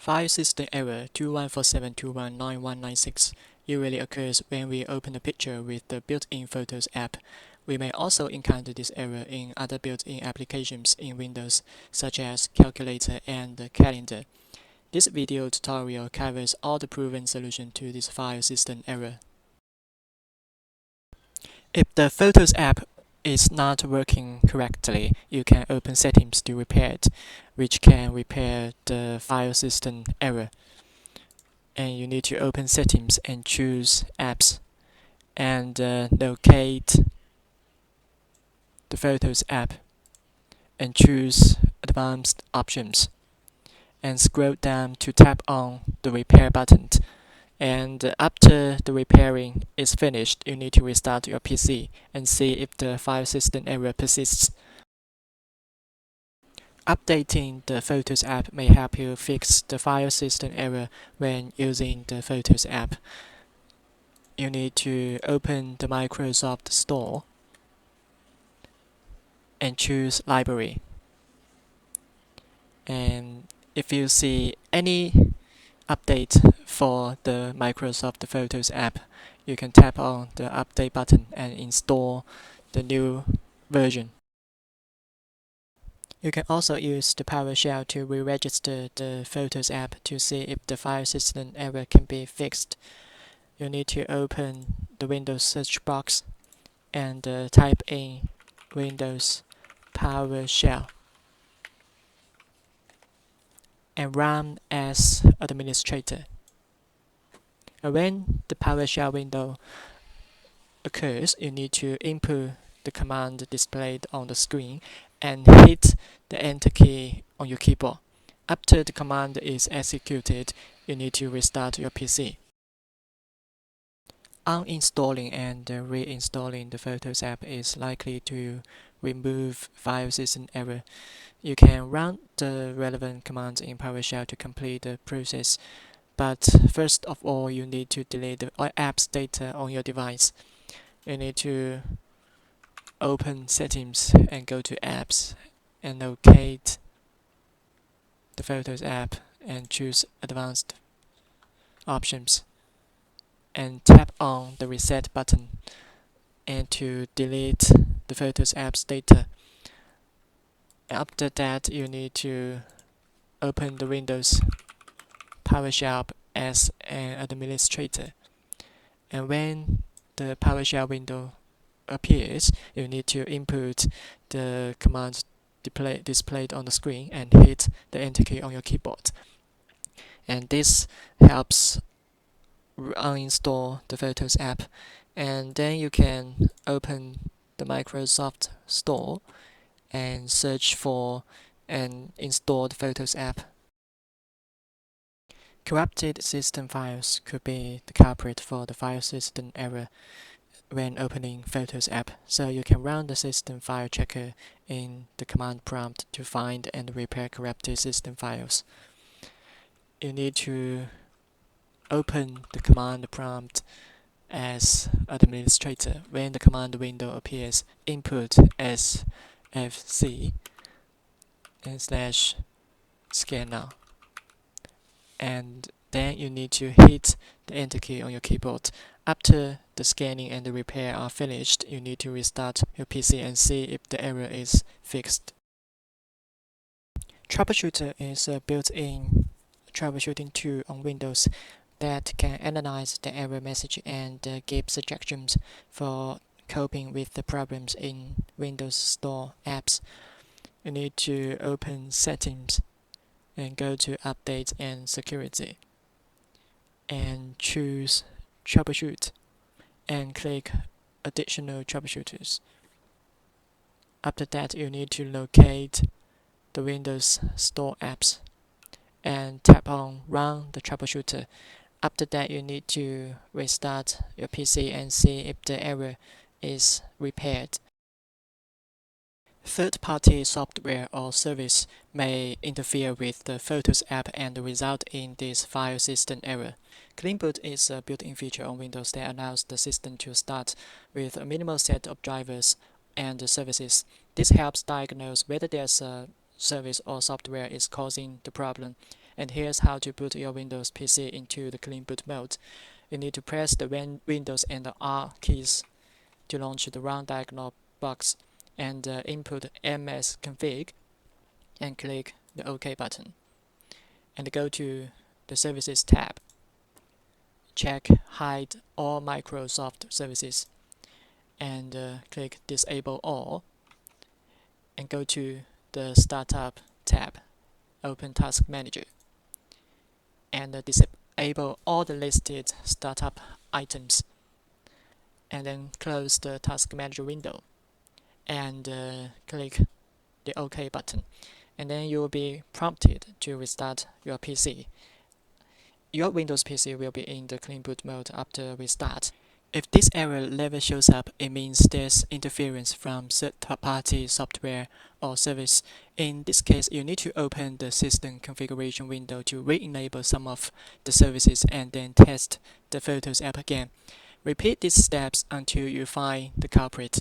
File system error 2147219196 usually occurs when we open a picture with the built-in Photos app. We may also encounter this error in other built-in applications in Windows, such as Calculator and Calendar. This video tutorial covers all the proven solutions to this file system error. If the Photos app is not working correctly, you can open Settings to repair it, which can repair the file system error. And you need to open Settings and choose Apps, and locate the Photos app, and choose Advanced Options, and scroll down to tap on the Repair button. And after the repairing is finished, you need to restart your PC and see if the file system error persists. Updating the Photos app may help you fix the file system error when using the Photos app. You need to open the Microsoft Store and choose Library. And if you see any update for the Microsoft Photos app, you can tap on the update button and install the new version. You can also use the PowerShell to re-register the Photos app to see if the file system error can be fixed. You need to open the Windows search box and type in Windows PowerShell and run as administrator. And when the PowerShell window occurs, you need to input the command displayed on the screen and hit the Enter key on your keyboard. After the command is executed, you need to restart your PC. Uninstalling and reinstalling the Photos app is likely to remove file system error. You can run the relevant commands in PowerShell to complete the process, but first of all, you need to delete the app's data on your device. You need to open Settings and go to Apps and locate the Photos app and choose Advanced Options and tap on the Reset button and to delete the Photos app's data. After that, you need to open the Windows PowerShell as an administrator. And when the PowerShell window appears, you need to input the commands displayed on the screen and hit the Enter key on your keyboard. And this helps uninstall the Photos app. And then you can open the Microsoft Store and search for and install the Photos app. Corrupted system files could be the culprit for the file system error when opening Photos app, so you can run the system file checker in the command prompt to find and repair corrupted system files. You need to open the command prompt as administrator. When the command window appears, input sfc and /scannow, and then you need to hit the Enter key on your keyboard. After the scanning and the repair are finished, you need to restart your PC and see if the error is fixed. Troubleshooter is a built-in troubleshooting tool on Windows that can analyze the error message and give suggestions for coping with the problems in Windows Store apps. You need to open Settings and go to Update and Security and choose Troubleshoot and click Additional Troubleshooters. After that, you need to locate the Windows Store apps and tap on Run the Troubleshooter. After that, you need to restart your PC and see if the error is repaired. Third-party software or service may interfere with the Photos app and result in this file system error. Clean boot is a built-in feature on Windows that allows the system to start with a minimal set of drivers and services. This helps diagnose whether there's a service or software is causing the problem And here's how to boot your Windows PC into the clean boot mode. You need to press the Windows and the R keys to launch the run dialog box and input msconfig and click the OK button. And go to the Services tab. Check Hide all Microsoft services and click Disable All. And go to the Startup tab. Open Task Manager and disable all the listed startup items. And then close the Task Manager window and click the OK button. And then you will be prompted to restart your PC. Your Windows PC will be in the clean boot mode after restart. If this error never shows up, it means there's interference from third-party software or service. In this case, you need to open the system configuration window to re-enable some of the services and then test the Photos app again. Repeat these steps until you find the culprit.